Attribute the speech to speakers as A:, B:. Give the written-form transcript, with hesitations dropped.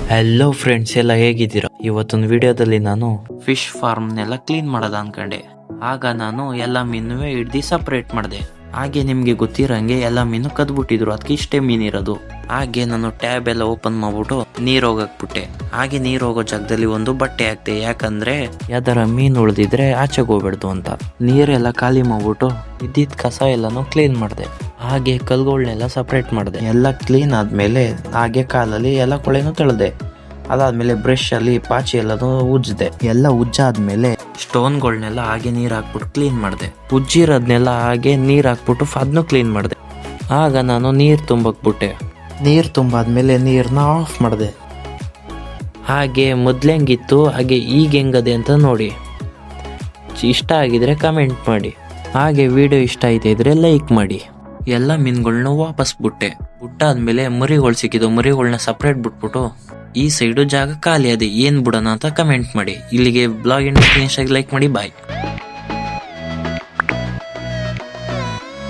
A: Hello friends, ಎಲ್ಲ ಹೇಗಿದ್ದೀರಾ? ಇವತ್ತೊಂದು ವಿಡಿಯೋದಲ್ಲಿ ನಾನು ಫಿಶ್ ಫಾರ್ಮ್ನೆಲ್ಲ ಕ್ಲೀನ್ ಮಾಡೋದ ಅನ್ಕೊಂಡೆ. ಆಗ ನಾನು ಎಲ್ಲ ಮೀನುವೆ ಹಿಡ್ದು ಸಪ್ರೇಟ್ ಮಾಡಿದೆ. ಹಾಗೆ ನಿಮ್ಗೆ ಗೊತ್ತಿರಂಗೆ ಎಲ್ಲ ಮೀನು ಕದ್ಬಿಟ್ಟಿದ್ರು, ಅದಕ್ಕೆ ಇಷ್ಟೇ ಮೀನಿರೋದು. ಹಾಗೆ ನಾನು ಟ್ಯಾಬ್ ಎಲ್ಲ ಓಪನ್ ಮಾಡ್ಬಿಟ್ಟು ನೀರ್ ಹೋಗಕ್ಬಿಟ್ಟೆ. ಹಾಗೆ ನೀರ್ ಹೋಗೋ ಜಾಗದಲ್ಲಿ ಒಂದು ಬಟ್ಟೆ ಹಾಕ್ತೆ, ಯಾಕಂದ್ರೆ ಯಾವ್ದಾರ ಮೀನು ಉಳಿದಿದ್ರೆ ಆಚೆಗೆ ಹೋಗ್ಬಿಡ್ದು ಅಂತ. ನೀರೆಲ್ಲ ಖಾಲಿ ಮಾಡ್ಬಿಟ್ಟು ಇದ್ದಿದ್ ಕಸ ಎಲ್ಲಾನು ಕ್ಲೀನ್ ಮಾಡಿದೆ. ಹಾಗೆ ಕಲ್ಗಳನ್ನೆಲ್ಲ ಸಪ್ರೇಟ್ ಮಾಡಿದೆ. ಎಲ್ಲ ಕ್ಲೀನ್ ಆದ್ಮೇಲೆ ಹಾಗೆ ಕಾಲಲ್ಲಿ ಎಲ್ಲ ಕೊಳೆನೂ ತೊಳೆದೆ. ಅದಾದ್ಮೇಲೆ ಬ್ರಷ್ ಅಲ್ಲಿ ಪಾಚಿ ಎಲ್ಲನೂ ಉಜ್ಜಿದೆ. ಎಲ್ಲ ಉಜ್ಜಾದ್ಮೇಲೆ ಸ್ಟೋನ್ಗಳನ್ನೆಲ್ಲ ಹಾಗೆ ನೀರ್ ಹಾಕ್ಬಿಟ್ಟು ಕ್ಲೀನ್ ಮಾಡಿದೆ. ಉಜ್ಜಿರೋದ್ನೆಲ್ಲ ಹಾಗೆ ನೀರ್ ಹಾಕ್ಬಿಟ್ಟು ಅದನ್ನು ಕ್ಲೀನ್ ಮಾಡಿದೆ. ಆಗ ನಾನು ನೀರ್ ತುಂಬಕ್ಬಿಟ್ಟೆ. ನೀರ್ ತುಂಬಾದ್ಮೇಲೆ ನೀರ್ನ ಆಫ್ ಮಾಡಿದೆ. ಹಾಗೆ ಮೊದ್ಲೆಂಗಿತ್ತು ಹಾಗೆ ಈಗ ಹೆಂಗದೆ ಅಂತ ನೋಡಿ. ಇಷ್ಟ ಆಗಿದ್ರೆ ಕಮೆಂಟ್ ಮಾಡಿ. ಹಾಗೆ ವಿಡಿಯೋ ಇಷ್ಟ ಆಯ್ತಾ ಇದ್ರೆ ಲೈಕ್ ಮಾಡಿ. ಎಲ್ಲ ಮೀನುಗಳ್ನ ವಾಪಸ್ ಬಿಟ್ಟಾದ್ಮೇಲೆ ಮರಿಗಳು ಸಿಕ್ಕಿದ್ದು, ಮರಿಗಳನ್ನ ಸಪ್ರೇಟ್ ಬಿಟ್ಬಿಟ್ಟು ಈ ಸೈಡು ಜಾಗ ಖಾಲಿ ಅದೇ ಏನ್ ಬಿಡೋಣ ಅಂತ ಕಮೆಂಟ್ ಮಾಡಿ. ಇಲ್ಲಿಗೆ ಬ್ಲಾಗ್ ಲೈಕ್ ಮಾಡಿ. ಬಾಯ್.